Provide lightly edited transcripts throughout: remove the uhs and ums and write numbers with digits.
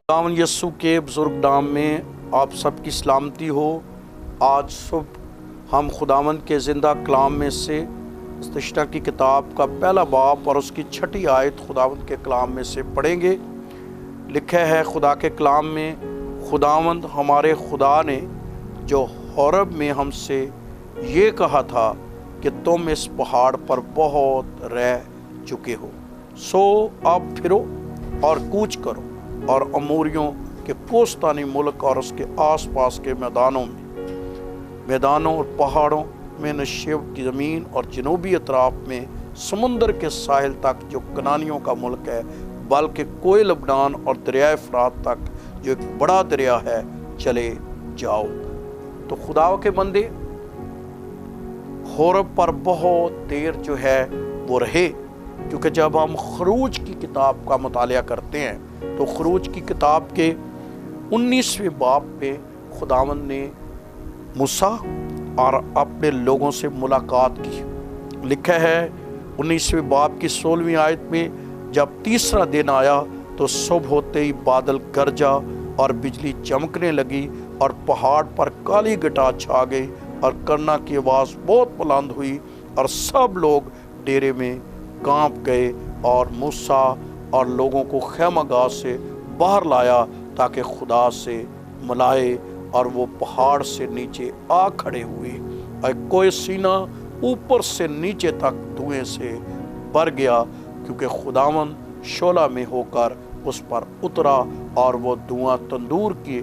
खुदावन यस्सु के बुज़ुर्ग नाम में आप सब की सलामती हो। आज सुबह हम खुदावन के ज़िंदा कलाम में से इस्तिश्ना की किताब का पहला बाब और उसकी 6ठी आयत खुदावंद के कलाम में से पढ़ेंगे। लिखा है खुदा के कलाम में, खुदावंद हमारे खुदा ने जो होरब में हमसे ये कहा था कि तुम इस पहाड़ पर बहुत रह चुके हो, सो अब फिरो और कूच करो और अमोरियों के पोस्तानी मुल्क और उसके आसपास के मैदानों और पहाड़ों में, नशेब की ज़मीन और जनूबी अतराफ में, समुंदर के साहिल तक जो कनानियों का मुल्क है, बल्कि कोई लबनान और दरियाए फरात तक जो एक बड़ा दरिया है, चले जाओ। तो खुदा के बंदे होरब पर बहुत देर जो है वो रहे, क्योंकि जब हम खरूज की किताब का मुतालिया करते हैं तो खरूज की किताब के 19वें बाब पे खुदावंद ने मूसा और अपने लोगों से मुलाकात की। लिखा है 19वें बाब की 16वीं आयत में, जब तीसरा दिन आया तो सुबह होते ही बादल गरजा और बिजली चमकने लगी और पहाड़ पर काली घटा छा गई और करना की आवाज़ बहुत बुलंद हुई और सब लोग डेरे में कांप गए और मूसा और लोगों को खैमागाह से बाहर लाया ताकि खुदा से मिलाए, और वो पहाड़ से नीचे आ खड़े हुए और कोई सीना ऊपर से नीचे तक धुएं से भर गया, क्योंकि खुदावंद शोला में होकर उस पर उतरा और वो धुआं तंदूर के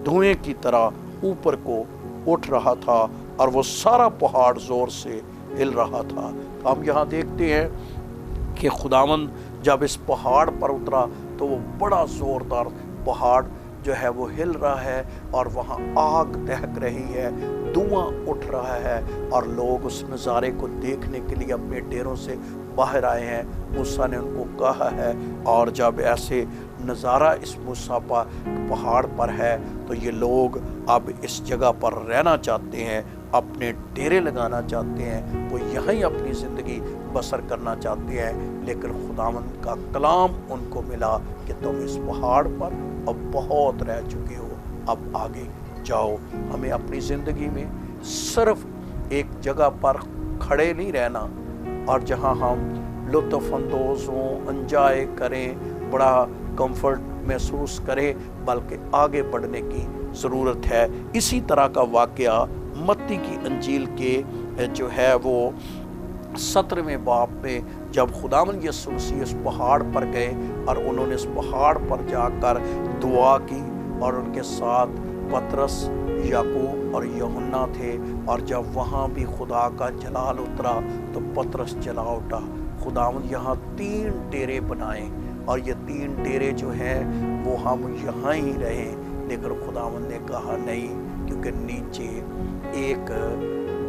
धुएं की तरह ऊपर को उठ रहा था और वो सारा पहाड़ जोर से हिल रहा था। हम यहाँ देखते हैं कि खुदावंद जब इस पहाड़ पर उतरा तो वो बड़ा ज़ोरदार पहाड़ जो है वो हिल रहा है और वहाँ आग दहक रही है, धुआं उठ रहा है और लोग उस नज़ारे को देखने के लिए अपने डेरों से बाहर आए हैं। मूसा ने उनको कहा है, और जब ऐसे नज़ारा इस मूसा पर पहाड़ पर है तो ये लोग अब इस जगह पर रहना चाहते हैं, अपने डेरे लगाना चाहते हैं, वो यहीं अपनी ज़िंदगी बसर करना चाहते हैं। लेकिन खुदावंद का कलाम उनको मिला कि तुम इस पहाड़ पर अब बहुत रह चुके हो, अब आगे जाओ। हमें अपनी ज़िंदगी में सिर्फ एक जगह पर खड़े नहीं रहना और जहां हम लुत्फ़ अंदोज़ हों, एंजॉय करें, बड़ा कंफर्ट महसूस करें, बल्कि आगे बढ़ने की ज़रूरत है। इसी तरह का वाक़या मत्ती की अंजील के जो है वो 17वें बाब में, जब खुदावंद यीशु मसीह इस पहाड़ पर गए और उन्होंने इस पहाड़ पर जाकर दुआ की और उनके साथ पतरस, याकूब और यूहन्ना थे, और जब वहाँ भी खुदा का जलाल उतरा तो पतरस जला उठा। खुदावंद यहाँ 3 डेरे बनाए और ये 3 डेरे जो हैं वो हम यहाँ ही रहें, लेकिन खुदावंद ने कहा नहीं, क्योंकि नीचे एक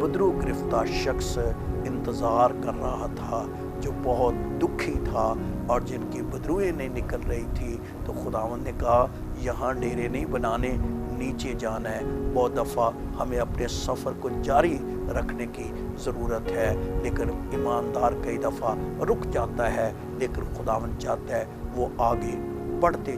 बदरू गिरफ्तार शख्स इंतज़ार कर रहा था जो बहुत दुखी था और जिनकी बदरुएं नहीं निकल रही थी। तो खुदावंद ने कहा यहाँ डेरे नहीं बनाने, नीचे जाना है। बहुत दफ़ा हमें अपने सफ़र को जारी रखने की ज़रूरत है, लेकिन ईमानदार कई दफ़ा रुक जाता है, लेकिन खुदावंद चाहता है वो आगे बढ़ते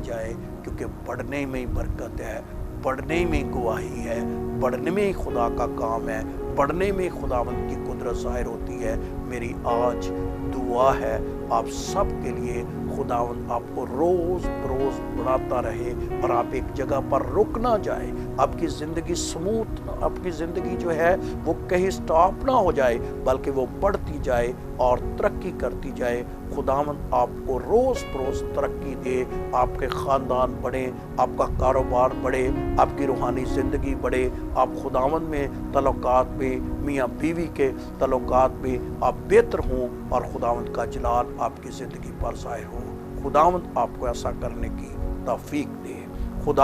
जाए, क्योंकि बढ़ने में ही बरकत है, बढ़ने में गवाही है, बढ़ने में ही खुदा का काम है, बढ़ने में खुदावंद की कुदरत ज़ाहिर होती है। मेरी आज दुआ है आप सब के लिए, खुदावंद आपको रोज़ बरोज़ बढ़ाता रहे और आप एक जगह पर रुक ना जाए, आपकी ज़िंदगी स्मूथ, आपकी ज़िंदगी जो है वो कहीं स्टॉप ना हो जाए, बल्कि वो बढ़ती जाए और तरक्की करती जाए। खुदावंद आपको रोज़ बरोज़ तरक्की दे, आपके ख़ानदान बढ़े, आपका कारोबार बढ़े, आपकी रूहानी ज़िंदगी बढ़े, आप खुदावंद में तल्लुकात में, मियाँ बीवी के तल्लुकात में आप बेहतर हों और खुदावंद का जलाल आपकी ज़िंदगी पर ज़ाहिर हो। खुदावंद आपको ऐसा करने की तौफीक दे।